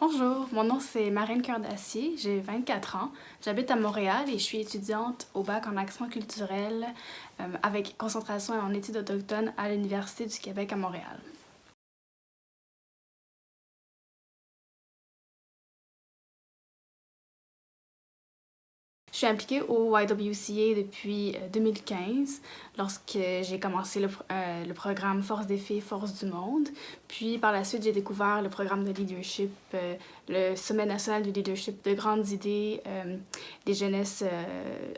Bonjour, mon nom c'est Marine Cœur d'Acier, j'ai 24 ans, j'habite à Montréal et je suis étudiante au bac en action culturelle avec concentration en études autochtones à l'Université du Québec à Montréal. Je suis impliquée au YWCA depuis 2015, lorsque j'ai commencé le programme Force des filles, Force du monde. Puis par la suite, j'ai découvert le programme de leadership, le Sommet national du leadership de grandes idées des jeunesses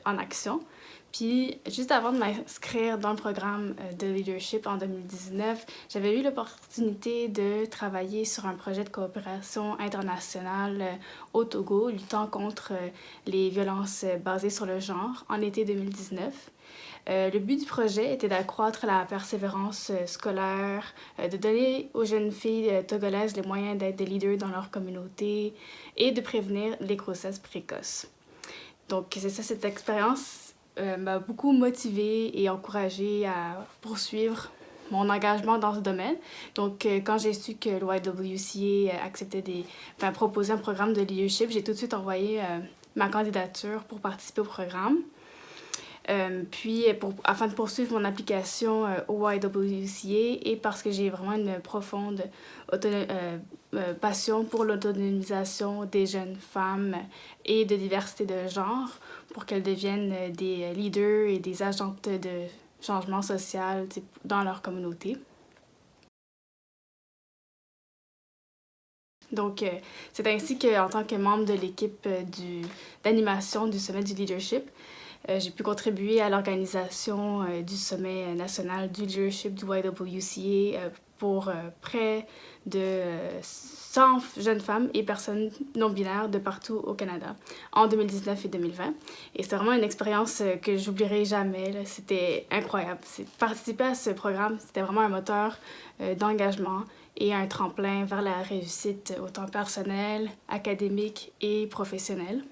en action. Puis, juste avant de m'inscrire dans le programme de leadership en 2019, j'avais eu l'opportunité de travailler sur un projet de coopération internationale au Togo, luttant contre les violences basées sur le genre en été 2019. Le but du projet était d'accroître la persévérance scolaire, de donner aux jeunes filles togolaises les moyens d'être des leaders dans leur communauté et de prévenir les grossesses précoces. Donc, c'est ça, cette expérience m'a beaucoup motivée et encouragée à poursuivre mon engagement dans ce domaine. Donc, quand j'ai su que le YWCA proposait un programme de leadership, j'ai tout de suite envoyé ma candidature pour participer au programme. Afin de poursuivre mon application au YWCA et parce que j'ai vraiment une profonde passion pour l'autonomisation des jeunes femmes et de diversité de genre pour qu'elles deviennent des leaders et des agentes de changement social dans leur communauté. Donc, c'est ainsi qu'en tant que membre de l'équipe d'animation du Sommet du leadership, j'ai pu contribuer à l'organisation du Sommet national du leadership du YWCA pour près de 100 jeunes femmes et personnes non-binaires de partout au Canada en 2019 et 2020. Et c'était vraiment une expérience que j'oublierai jamais, là. C'était incroyable. Participer à ce programme, c'était vraiment un moteur d'engagement et un tremplin vers la réussite autant personnelle, académique et professionnelle.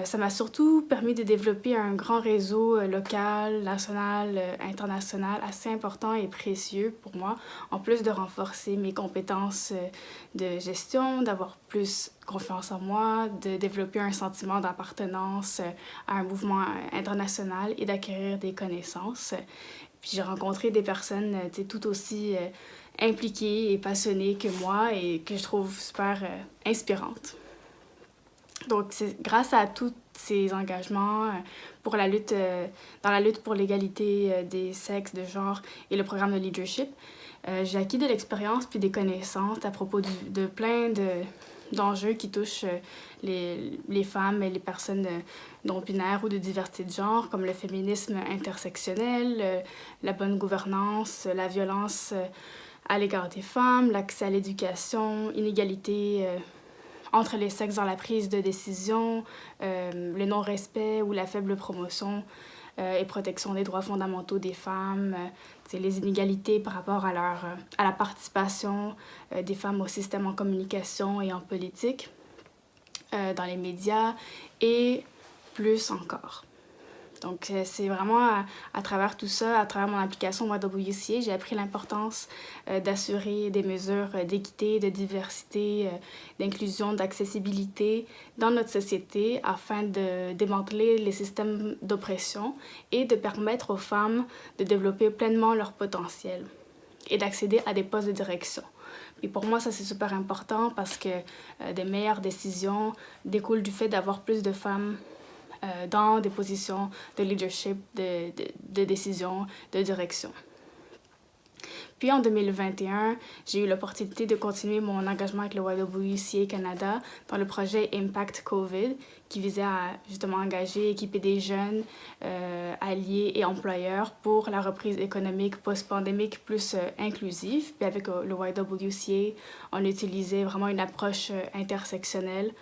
Ça m'a surtout permis de développer un grand réseau local, national, international assez important et précieux pour moi, en plus de renforcer mes compétences de gestion, d'avoir plus confiance en moi, de développer un sentiment d'appartenance à un mouvement international et d'acquérir des connaissances. Puis j'ai rencontré des personnes tout aussi impliquées et passionnées que moi et que je trouve super inspirantes. Donc, c'est grâce à tous ces engagements pour dans la lutte pour l'égalité des sexes, de genre et le programme de leadership, j'ai acquis de l'expérience puis des connaissances à propos de d'enjeux qui touchent les femmes et les personnes non-binaires ou de diversité de genre, comme le féminisme intersectionnel, la bonne gouvernance, la violence à l'égard des femmes, l'accès à l'éducation, inégalité entre les sexes dans la prise de décision, le non-respect ou la faible promotion et protection des droits fondamentaux des femmes, les inégalités par rapport à la participation des femmes au système en communication et en politique, dans les médias et plus encore. Donc, c'est vraiment à travers tout ça, à travers mon application YWCA, j'ai appris l'importance d'assurer des mesures d'équité, de diversité, d'inclusion, d'accessibilité dans notre société afin de démanteler les systèmes d'oppression et de permettre aux femmes de développer pleinement leur potentiel et d'accéder à des postes de direction. Puis pour moi, ça, c'est super important parce que des meilleures décisions découlent du fait d'avoir plus de femmes dans des positions de leadership, de décision, de direction. Puis en 2021, j'ai eu l'opportunité de continuer mon engagement avec le YWCA Canada dans le projet Impact COVID qui visait à justement engager et équiper des jeunes alliés et employeurs pour la reprise économique post-pandémique plus inclusive. Puis avec le YWCA, on utilisait vraiment une approche intersectionnelle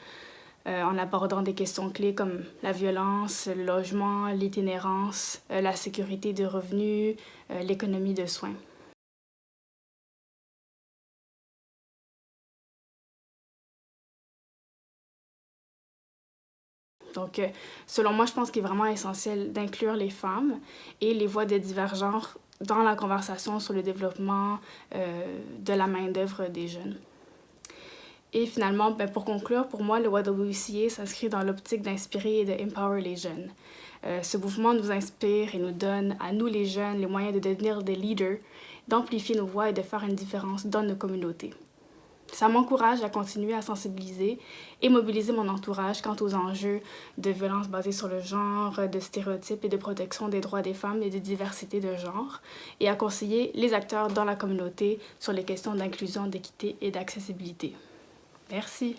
en abordant des questions clés comme la violence, le logement, l'itinérance, la sécurité des revenus, l'économie de soins. Donc, selon moi, je pense qu'il est vraiment essentiel d'inclure les femmes et les voix de divergence dans la conversation sur le développement de la main-d'œuvre des jeunes. Et finalement, pour conclure, pour moi, le YWCA s'inscrit dans l'optique d'inspirer et d'empower les jeunes. Ce mouvement nous inspire et nous donne, à nous les jeunes, les moyens de devenir des leaders, d'amplifier nos voix et de faire une différence dans nos communautés. Ça m'encourage à continuer à sensibiliser et mobiliser mon entourage quant aux enjeux de violence basée sur le genre, de stéréotypes et de protection des droits des femmes et de diversité de genre, et à conseiller les acteurs dans la communauté sur les questions d'inclusion, d'équité et d'accessibilité. Merci.